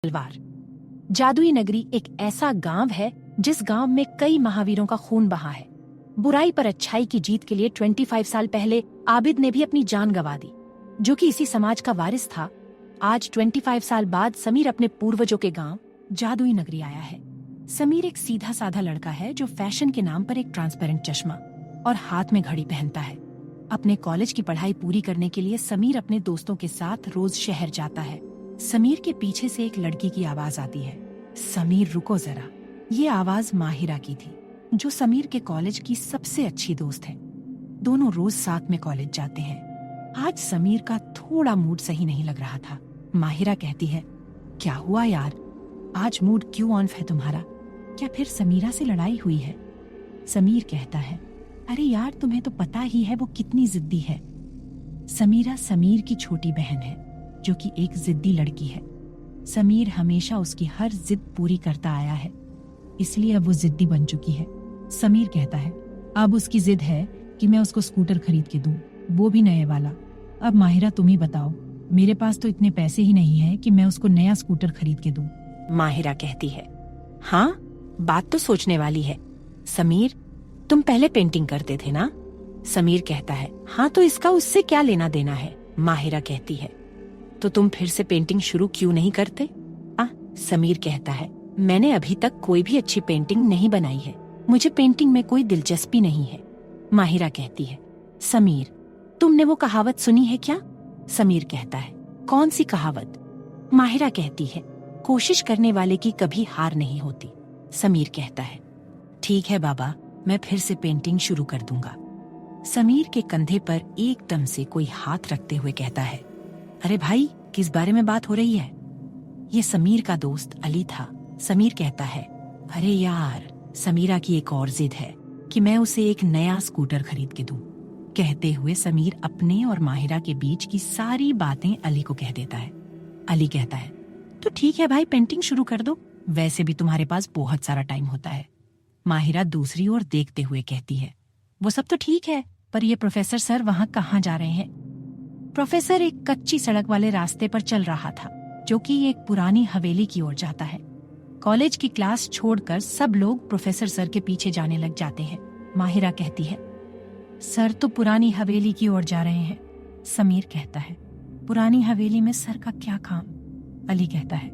तलवार। जादुई नगरी एक ऐसा गांव है जिस गांव में कई महावीरों का खून बहा है। बुराई पर अच्छाई की जीत के लिए 25 साल पहले आबिद ने भी अपनी जान गंवा दी, जो कि इसी समाज का वारिस था। आज 25 साल बाद समीर अपने पूर्वजों के गांव जादुई नगरी आया है। समीर एक सीधा साधा लड़का है जो फैशन के नाम पर एक ट्रांसपेरेंट चश्मा और हाथ में घड़ी पहनता है। अपने कॉलेज की पढ़ाई पूरी करने के लिए समीर अपने दोस्तों के साथ रोज शहर जाता है। समीर के पीछे से एक लड़की की आवाज आती है, समीर रुको जरा। ये आवाज माहिरा की थी, जो समीर के कॉलेज की सबसे अच्छी दोस्त है। दोनों रोज साथ में कॉलेज जाते हैं। आज समीर का थोड़ा मूड सही नहीं लग रहा था। माहिरा कहती है, क्या हुआ यार, आज मूड क्यों ऑफ है तुम्हारा? क्या फिर समीरा से लड़ाई हुई है? समीर कहता है, अरे यार तुम्हें तो पता ही है वो कितनी जिद्दी है। समीरा समीर की छोटी बहन है, जो कि एक जिद्दी लड़की है। समीर हमेशा उसकी हर जिद पूरी करता आया है, इसलिए अब वो जिद्दी बन चुकी है। समीर कहता है, अब उसकी जिद है कि मैं उसको स्कूटर खरीद के दूं, वो भी नए वाला। अब माहिरा तुम ही बताओ, मेरे पास तो इतने पैसे ही नहीं है कि मैं उसको नया स्कूटर खरीद के दूं। माहिरा कहती है, हाँ बात तो सोचने वाली है। समीर, तुम पहले पेंटिंग करते थे ना? समीर कहता है, हाँ तो इसका उससे क्या लेना देना है? माहिरा कहती है, तो तुम फिर से पेंटिंग शुरू क्यों नहीं करते? समीर कहता है, मैंने अभी तक कोई भी अच्छी पेंटिंग नहीं बनाई है, मुझे पेंटिंग में कोई दिलचस्पी नहीं है। माहिरा कहती है, समीर तुमने वो कहावत सुनी है क्या? समीर कहता है, कौन सी कहावत? माहिरा कहती है, कोशिश करने वाले की कभी हार नहीं होती। समीर कहता है, ठीक है बाबा, मैं फिर से पेंटिंग शुरू कर दूंगा। समीर के कंधे पर एकदम से कोई हाथ रखते हुए कहता है, अरे भाई किस बारे में बात हो रही है? ये समीर का दोस्त अली था। समीर कहता है, अरे यार समीरा की एक और जिद है कि मैं उसे एक नया स्कूटर खरीद के दूं। कहते हुए समीर अपने और माहिरा के बीच की सारी बातें अली को कह देता है। अली कहता है, तो ठीक है भाई, पेंटिंग शुरू कर दो, वैसे भी तुम्हारे पास बहुत सारा टाइम होता है। माहिरा दूसरी ओर देखते हुए कहती है, वो सब तो ठीक है, पर ये प्रोफेसर सर वहाँ कहाँ जा रहे हैं? प्रोफेसर एक कच्ची सड़क वाले रास्ते पर चल रहा था, जो कि एक पुरानी हवेली की ओर जाता है। कॉलेज की क्लास छोड़कर सब लोग प्रोफेसर सर के पीछे जाने लग जाते हैं। माहिरा कहती है, सर तो पुरानी हवेली की ओर जा रहे हैं। समीर कहता है, पुरानी हवेली में सर का क्या काम? अली कहता है,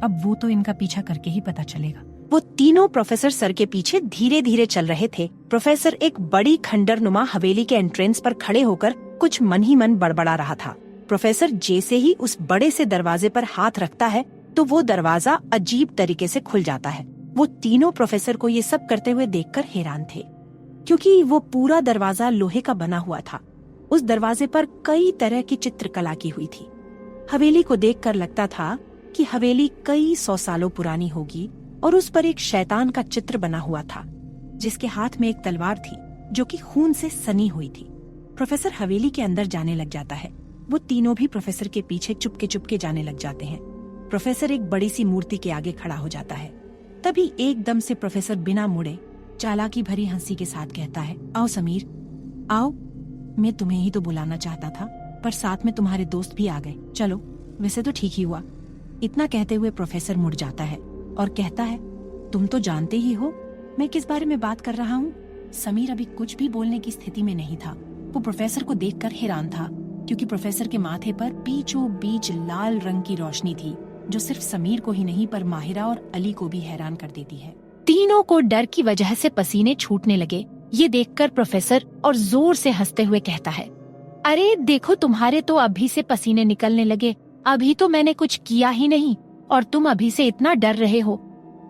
अब वो तो इनका पीछा करके ही पता चलेगा। वो तीनों प्रोफेसर सर के पीछे धीरे धीरे चल रहे थे। प्रोफेसर एक बड़ी खंडर नुमा हवेली के एंट्रेंस पर खड़े होकर कुछ मन ही मन बड़बड़ा रहा था। प्रोफेसर जैसे ही उस बड़े से दरवाजे पर हाथ रखता है तो वो दरवाजा अजीब तरीके से खुल जाता है। वो तीनों प्रोफेसर को ये सब करते हुए देखकर हैरान थे, क्योंकि वो पूरा दरवाजा लोहे का बना हुआ था। उस दरवाजे पर कई तरह की चित्रकला की हुई थी। हवेली को देखकर लगता था कि हवेली कई 100 सालों पुरानी होगी, और उस पर एक शैतान का चित्र बना हुआ था, जिसके हाथ में एक तलवार थी जो कि खून से सनी हुई थी। प्रोफेसर हवेली के अंदर जाने लग जाता है। वो तीनों भी प्रोफेसर के पीछे चुपके चुपके जाने लग जाते हैं। प्रोफेसर एक बड़ी सी मूर्ति के आगे खड़ा हो जाता है। तभी एकदम से प्रोफेसर बिना मुड़े चालाकी भरी हंसी के साथ कहता है, आओ समीर आओ, मैं तुम्हें ही तो बुलाना चाहता था, पर साथ में तुम्हारे दोस्त भी आ गए। चलो, वैसे तो ठीक ही हुआ। इतना कहते हुए प्रोफेसर मुड़ जाता है और कहता है, तुम तो जानते ही हो मैं किस बारे में बात कर रहा हूँ। समीर अभी कुछ भी बोलने की स्थिति में नहीं था। वो प्रोफेसर को देखकर हैरान था, क्योंकि प्रोफेसर के माथे पर बीचों बीच लाल रंग की रोशनी थी, जो सिर्फ समीर को ही नहीं पर माहिरा और अली को भी हैरान कर देती है। तीनों को डर की वजह से पसीने छूटने लगे। ये देखकर प्रोफेसर और जोर से हंसते हुए कहता है, अरे देखो तुम्हारे तो अभी से पसीने निकलने लगे, अभी तो मैंने कुछ किया ही नहीं और तुम अभी से इतना डर रहे हो।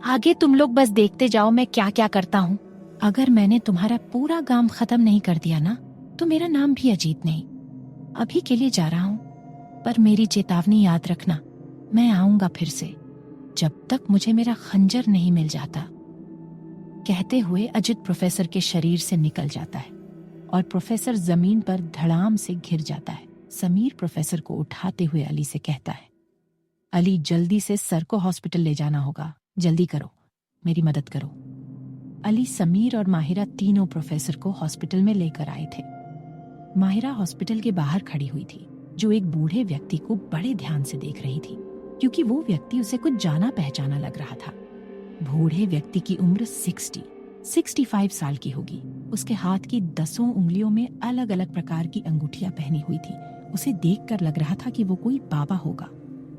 आगे तुम लोग बस देखते जाओ मैं क्या क्या करता हूँ। अगर मैंने तुम्हारा पूरा काम खत्म नहीं कर दिया ना, तो मेरा नाम भी अजीत नहीं। अभी के लिए जा रहा हूँ, पर मेरी चेतावनी याद रखना, मैं आऊंगा फिर से, जब तक मुझे मेरा खंजर नहीं मिल जाता। कहते हुए अजित प्रोफेसर के शरीर से निकल जाता है और प्रोफेसर जमीन पर धड़ाम से गिर जाता है। समीर प्रोफेसर को उठाते हुए अली से कहता है, अली जल्दी से सर को हॉस्पिटल ले जाना होगा, जल्दी करो, मेरी मदद करो। अली, समीर और माहिरा तीनों प्रोफेसर को हॉस्पिटल में लेकर आए थे। माहिरा हॉस्पिटल के बाहर खड़ी हुई थी, जो एक बूढ़े व्यक्ति को बड़े ध्यान से देख रही थी। क्योंकि वो व्यक्ति उसे कुछ जाना पहचाना लग रहा था। बूढ़े व्यक्ति की उम्र 65 साल की होगी। उसके हाथ की 10 उंगलियों में अलग अलग प्रकार की अंगूठियां पहनी हुई थी। उसे देखकर लग रहा था कि वो कोई बाबा होगा।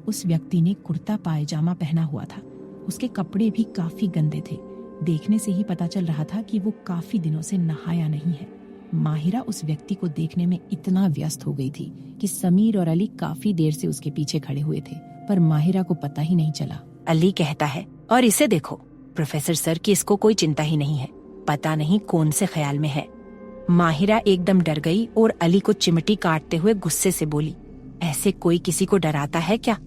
उस व्यक्ति ने कुर्ता पायजामा पहना हुआ था। उसके कपड़े भी काफी गंदे थे। देखने से ही पता चल रहा था कि वो काफी दिनों से नहाया नहीं है। माहिरा उस व्यक्ति को देखने में इतना व्यस्त हो गई थी कि समीर और अली काफी देर से उसके पीछे खड़े हुए थे, पर माहिरा को पता ही नहीं चला। अली कहता है, और इसे देखो, प्रोफेसर सर की इसको कोई चिंता ही नहीं है, पता नहीं कौन से ख्याल में है। माहिरा एकदम डर गई और अली को चिमटी काटते हुए गुस्से से बोली, ऐसे कोई किसी को डराता है क्या?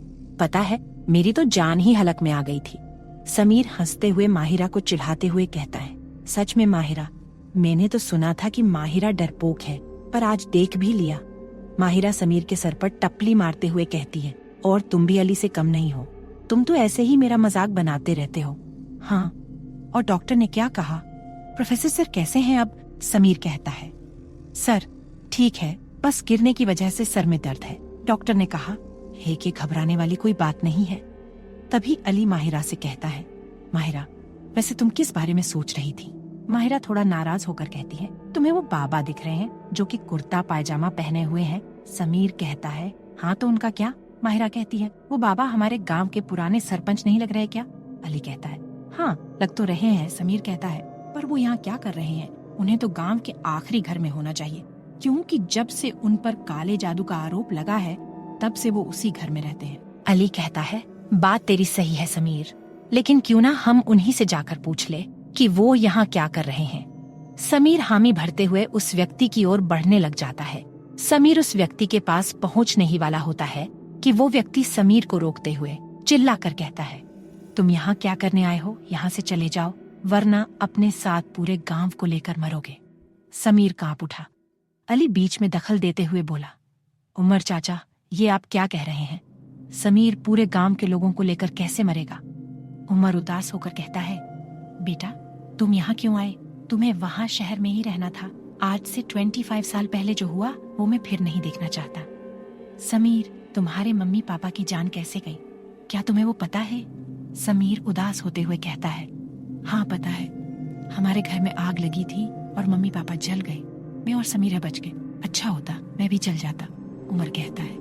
पता है, मेरी तो जान ही हलक में आ गई थी। समीर हंसते हुए माहिरा को चिढ़ाते हुए कहता है, सच में माहिरा, मैंने तो सुना था कि माहिरा डरपोक है, पर आज देख भी लिया। माहिरा समीर के सर पर टपली मारते हुए कहती है, और तुम भी अली से कम नहीं हो, तुम तो ऐसे ही मेरा मजाक बनाते रहते हो। हाँ, और डॉक्टर ने क्या कहा? प्रोफेसर सर कैसे हैं अब? समीर कहता है, सर ठीक है, बस गिरने की वजह से सर में दर्द है। डॉक्टर ने कहा है कि घबराने वाली कोई बात नहीं है। तभी अली माहिरा से कहता है, माहिरा वैसे तुम किस बारे में सोच रही थी? माहिरा थोड़ा नाराज होकर कहती है, तुम्हें वो बाबा दिख रहे हैं जो कि कुर्ता पायजामा पहने हुए हैं। समीर कहता है, हाँ तो उनका क्या? माहिरा कहती है, वो बाबा हमारे गांव के पुराने सरपंच नहीं लग रहे क्या? अली कहता है, हाँ लग तो रहे हैं। समीर कहता है, पर वो यहाँ क्या कर रहे हैं? उन्हें तो गांव के आखिरी घर में होना चाहिए, क्योंकि जब से उन पर काले जादू का आरोप लगा है तब से वो उसी घर में रहते हैं। अली कहता है, बात तेरी सही है समीर, लेकिन क्यों ना हम उन्हीं से जाकर पूछ ले कि वो यहाँ क्या कर रहे हैं। समीर हामी भरते हुए उस व्यक्ति की ओर बढ़ने लग जाता है। समीर उस व्यक्ति के पास पहुँचने ही वाला होता है कि वो व्यक्ति समीर को रोकते हुए चिल्ला कर कहता है, तुम यहाँ क्या करने आए हो? यहाँ से चले जाओ, वरना अपने साथ पूरे गांव को लेकर मरोगे। समीर कांप उठा। अली बीच में दखल देते हुए बोला, उमर चाचा, ये आप क्या कह रहे हैं? समीर पूरे गांव के लोगों को लेकर कैसे मरेगा? उमर उदास होकर कहता है, बेटा तुम यहाँ क्यों आए? तुम्हें वहाँ शहर में ही रहना था। आज से 25 साल पहले जो हुआ वो मैं फिर नहीं देखना चाहता। समीर, तुम्हारे मम्मी पापा की जान कैसे गई? क्या तुम्हें वो पता है? समीर उदास होते हुए कहता है, हाँ पता है, हमारे घर में आग लगी थी और मम्मी पापा जल गए। मैं और समीर बच गए। अच्छा होता मैं भी जल जाता। उमर कहता है,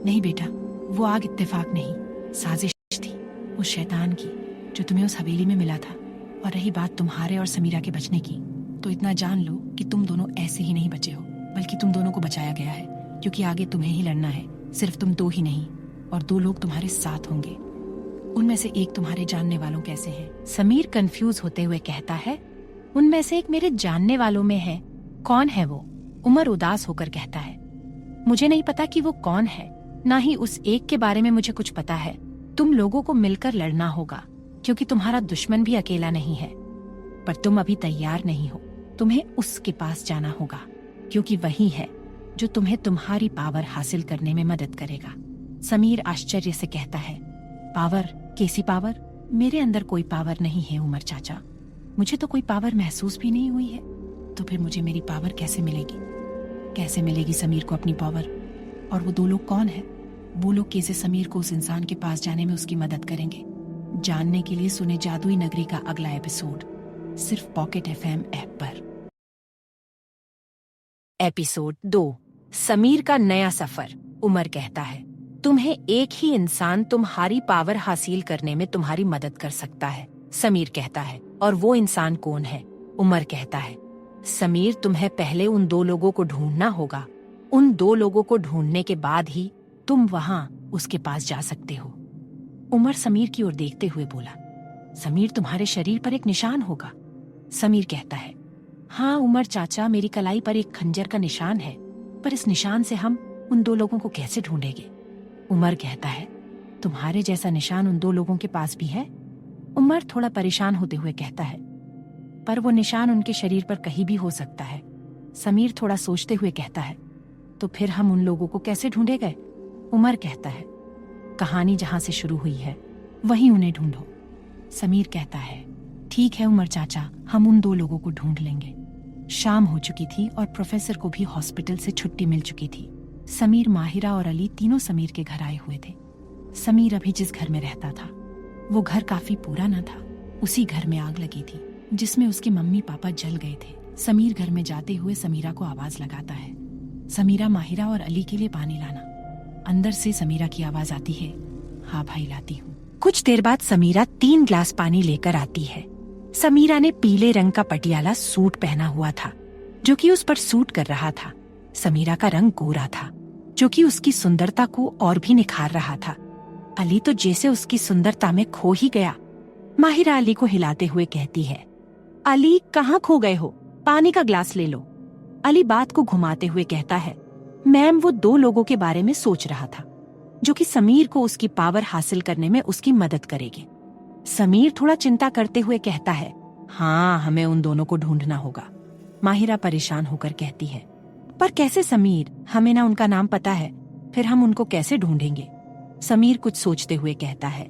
नहीं बेटा, वो आग इत्तेफाक नहीं, साजिश थी उस शैतान की जो तुम्हें उस हवेली में मिला था। और रही बात तुम्हारे और समीरा के बचने की, तो इतना जान लो कि तुम दोनों ऐसे ही नहीं बचे हो, बल्कि तुम दोनों को बचाया गया है, क्योंकि आगे तुम्हें ही लड़ना है। सिर्फ तुम दो ही नहीं, और 2 लोग तुम्हारे साथ होंगे। उनमें से एक तुम्हारे जानने वालों कैसे है? समीर कंफ्यूज होते हुए कहता है, उनमें से एक मेरे जानने वालों में है। कौन है वो? उमर उदास होकर कहता है, मुझे नहीं पता कि वो कौन है, ना ही उस एक के बारे में मुझे कुछ पता है। तुम लोगों को मिलकर लड़ना होगा, क्योंकि तुम्हारा दुश्मन भी अकेला नहीं है। पर तुम अभी तैयार नहीं हो। तुम्हें उसके पास जाना होगा, क्योंकि वही है जो तुम्हें तुम्हारी पावर हासिल करने में मदद करेगा। समीर आश्चर्य से कहता है, पावर? कैसी पावर? मेरे अंदर कोई पावर नहीं है उमर चाचा, मुझे तो कोई पावर महसूस भी नहीं हुई है। तो फिर मुझे मेरी पावर कैसे मिलेगी? कैसे मिलेगी समीर को अपनी पावर? और वो 2 लोग कौन है? वो लोग कैसे समीर को उस इंसान के पास जाने में उसकी मदद करेंगे? जानने के लिए सुने जादुई नगरी का अगला एपिसोड सिर्फ पॉकेट FM ऐप पर। एपिसोड 2, समीर का नया सफर। उमर कहता है, तुम्हें एक ही इंसान तुम्हारी पावर हासिल करने में तुम्हारी मदद कर सकता है। समीर कहता है, और वो इंसान कौन है? उमर कहता है, समीर तुम्हें पहले उन 2 लोगों को ढूंढना होगा। उन 2 लोगों को ढूंढने के बाद ही तुम वहां उसके पास जा सकते हो। उमर समीर की ओर देखते हुए बोला, समीर तुम्हारे शरीर पर एक निशान होगा। समीर कहता है, हाँ उमर चाचा, मेरी कलाई पर एक खंजर का निशान है, पर इस निशान से हम उन 2 लोगों को कैसे ढूंढेंगे? उमर कहता है, तुम्हारे जैसा निशान उन 2 लोगों के पास भी है? उमर थोड़ा परेशान होते हुए कहता है, पर वो निशान उनके शरीर पर कहीं भी हो सकता है। समीर थोड़ा सोचते हुए कहता है, तो फिर हम उन लोगों को कैसे ढूंढेंगे? उमर कहता है, कहानी जहां से शुरू हुई है वहीं उन्हें ढूंढो। समीर कहता है, ठीक है उमर चाचा, हम उन 2 लोगों को ढूंढ लेंगे। शाम हो चुकी थी और प्रोफेसर को भी हॉस्पिटल से छुट्टी मिल चुकी थी। समीर, माहिरा और अली तीनों समीर के घर आए हुए थे। समीर अभी जिस घर में रहता था वो घर काफी पुराना था। उसी घर में आग लगी थी जिसमें उसके मम्मी पापा जल गए थे। समीर घर में जाते हुए समीरा को आवाज लगाता है, समीरा, माहिरा और अली के लिए पानी लाना। अंदर से समीरा की आवाज आती है, हाँ भाई लाती हूँ। कुछ देर बाद समीरा 3 ग्लास पानी लेकर आती है। समीरा ने पीले रंग का पटियाला सूट पहना हुआ था जो कि उस पर सूट कर रहा था। समीरा का रंग गोरा था जो कि उसकी सुंदरता को और भी निखार रहा था। अली तो जैसे उसकी सुंदरता में खो ही गया। माहिरा अली को हिलाते हुए कहती है, अली कहाँ खो गए हो, पानी का ग्लास ले लो। अली बात को घुमाते हुए कहता है, मैम वो 2 लोगों के बारे में सोच रहा था जो कि समीर को उसकी पावर हासिल करने में उसकी मदद करेंगे। समीर थोड़ा चिंता करते हुए कहता है, हाँ हमें उन दोनों को ढूंढना होगा। माहिरा परेशान होकर कहती है, पर कैसे समीर, हमें ना उनका नाम पता है, फिर हम उनको कैसे ढूंढेंगे। समीर कुछ सोचते हुए कहता है,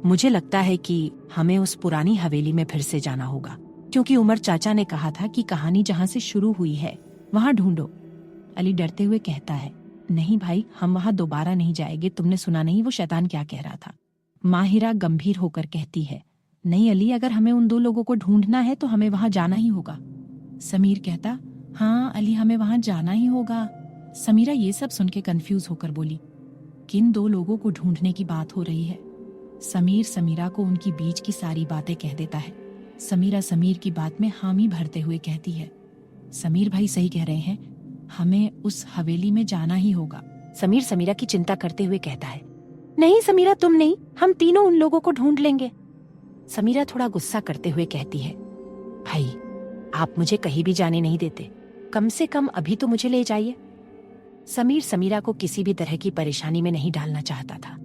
मुझे लगता है कि हमें उस पुरानी हवेली में फिर से जाना होगा क्योंकि उमर चाचा ने कहा था कि कहानी जहाँ से शुरू हुई है वहाँ ढूंढो। अली डरते हुए कहता है, नहीं भाई, हम वहाँ दोबारा नहीं जाएंगे, तुमने सुना नहीं वो शैतान क्या कह रहा था। माहिरा गंभीर होकर कहती है, नहीं अली, अगर हमें उन 2 लोगों को ढूंढना है तो हमें वहाँ जाना ही होगा। समीर कहता, हाँ अली, हमें वहाँ जाना ही होगा। समीरा ये सब सुन के कंफ्यूज होकर बोली, किन 2 लोगों को ढूंढने की बात हो रही है। समीर समीरा को उनकी बीच की सारी बातें कह देता है। समीरा समीर की बात में हामी भरते हुए कहती है, समीर भाई सही कह रहे हैं, हमें उस हवेली में जाना ही होगा। समीर समीरा की चिंता करते हुए कहता है, नहीं समीरा तुम नहीं, हम तीनों उन लोगों को ढूंढ लेंगे। समीरा थोड़ा गुस्सा करते हुए कहती है, भाई आप मुझे कहीं भी जाने नहीं देते, कम से कम अभी तो मुझे ले जाइए। समीर समीरा को किसी भी तरह की परेशानी में नहीं डालना चाहता था,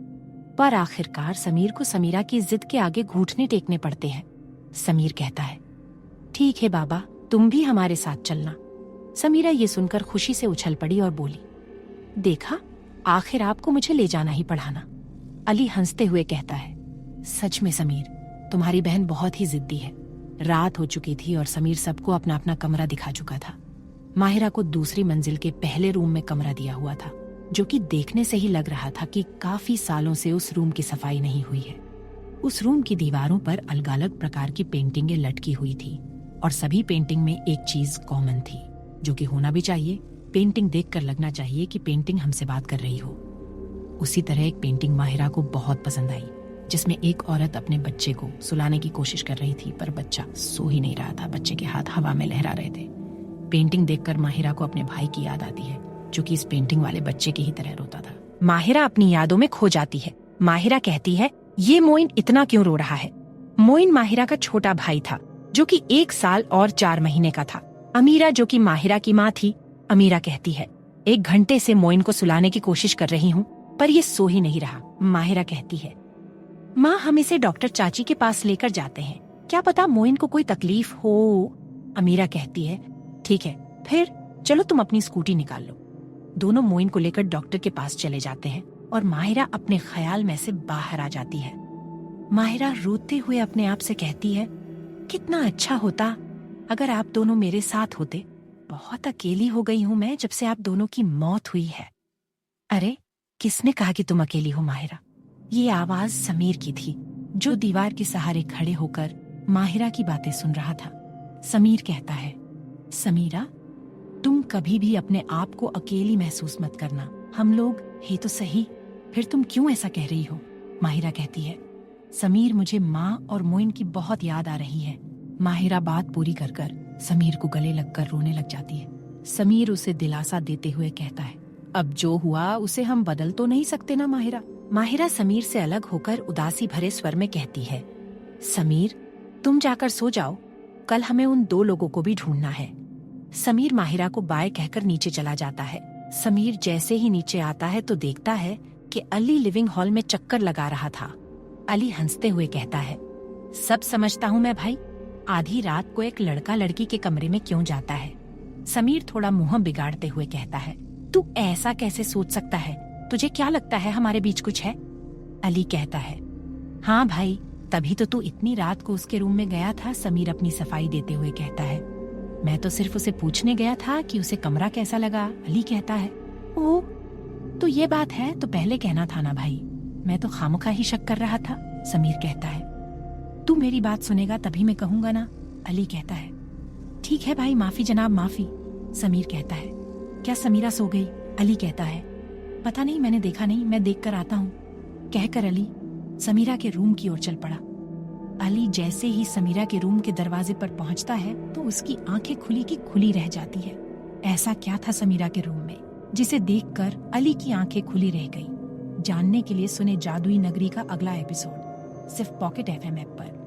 पर आखिरकार समीर को समीरा की जिद के आगे घुटने टेकने पड़ते हैं। समीर कहता है, ठीक है बाबा, तुम भी हमारे साथ चलना। समीरा ये सुनकर खुशी से उछल पड़ी और बोली, देखा, आखिर आपको मुझे ले जाना ही पड़ा ना। अली हंसते हुए कहता है, सच में समीर, तुम्हारी बहन बहुत ही जिद्दी है। रात हो चुकी थी और समीर सबको अपना अपना कमरा दिखा चुका था। माहिरा को दूसरी मंजिल के पहले रूम में कमरा दिया हुआ था जो कि देखने से ही लग रहा था कि काफी सालों से उस रूम की सफाई नहीं हुई है। उस रूम की दीवारों पर अलग-अलग प्रकार की पेंटिंगें लटकी हुई थी और सभी पेंटिंग में एक चीज कॉमन थी जो कि होना भी चाहिए, पेंटिंग देखकर लगना चाहिए कि पेंटिंग हमसे बात कर रही हो। उसी तरह एक पेंटिंग माहिरा को बहुत पसंद आई जिसमें एक औरत अपने बच्चे को सुलाने की कोशिश कर रही थी पर बच्चा सो ही नहीं रहा था, बच्चे के हाथ हवा में लहरा रहे थे। पेंटिंग देखकर माहिरा को अपने भाई की याद आती है जो कि इस पेंटिंग वाले बच्चे की ही तरह रोता था। माहिरा अपनी यादों में खो जाती है। माहिरा कहती है, ये मोइन इतना क्यों रो रहा है। मोइन माहिरा का छोटा भाई था जो कि 1 साल और 4 महीने का था। अमीरा जो कि माहिरा की माँ थी, अमीरा कहती है, 1 घंटे से मोइन को सुलाने की कोशिश कर रही हूँ पर ये सो ही नहीं रहा। माहिरा कहती है, माँ हम इसे डॉक्टर चाची के पास लेकर जाते हैं, क्या पता मोइन को कोई तकलीफ हो। अमीरा कहती है, ठीक है, फिर चलो तुम अपनी स्कूटी निकाल लो। दोनों मोइन को लेकर डॉक्टर के पास चले जाते हैं और माहिरा अपने ख्याल में से बाहर आ जाती है। माहिरा रोते हुए अपने आप से कहती है, कितना अच्छा होता अगर आप दोनों मेरे साथ होते। बहुत अकेली हो गई हूँ मैं जब से आप दोनों की मौत हुई है। अरे किसने कहा कि तुम अकेली हो माहिरा। ये आवाज समीर की थी जो दीवार के सहारे खड़े होकर माहिरा की बातें सुन रहा था। समीर कहता है, समीरा तुम कभी भी अपने आप को अकेली महसूस मत करना, हम लोग ही तो सही। फिर तुम क्यों ऐसा कह रही हो। माहिरा कहती है, समीर मुझे माँ और मोइन की बहुत याद आ रही है। माहिरा बात पूरी कर कर समीर को गले लगकर रोने लग जाती है। समीर उसे दिलासा देते हुए कहता है, अब जो हुआ उसे हम बदल तो नहीं सकते ना माहिरा। माहिरा समीर से अलग होकर उदासी भरे स्वर में कहती है, समीर तुम जाकर सो जाओ, कल हमें उन 2 लोगों को भी ढूंढना है। समीर माहिरा को बाय कहकर नीचे चला जाता है। समीर जैसे ही नीचे आता है तो देखता है कि अली लिविंग हॉल में चक्कर लगा रहा था। अली हंसते हुए कहता है, सब समझता हूँ मैं भाई, आधी रात को एक लड़का लड़की के कमरे में क्यों जाता है। समीर थोड़ा मुंह बिगाड़ते हुए कहता है, तू ऐसा कैसे सोच सकता है, तुझे क्या लगता है हमारे बीच कुछ है। अली कहता है, हाँ भाई, तभी तो तू इतनी रात को उसके रूम में गया था। समीर अपनी सफाई देते हुए कहता है, मैं तो सिर्फ उसे पूछने गया था कि उसे कमरा कैसा लगा। अली कहता है, ओह तो ये बात है तो पहले कहना था ना भाई, मैं तो खामखा ही शक कर रहा था, समीर कहता है। तू मेरी बात सुनेगा तभी मैं कहूंगा ना, अली कहता है। ठीक है भाई, माफी जनाब माफी, समीर कहता है। क्या समीरा सो गई? अली कहता है। पता नहीं, मैंने देखा नहीं, मैं देख कर आता हूँ, कहकर अली समीरा के रूम की ओर चल पड़ा। अली जैसे ही समीरा के रूम के दरवाजे पर पहुंचता है तो उसकी आंखें खुली की खुली रह जाती है। ऐसा क्या था समीरा के रूम में जिसे देखकर अली की आंखें खुली रह गई? जानने के लिए सुने जादुई नगरी का अगला एपिसोड सिर्फ पॉकेट FM ऐप पर।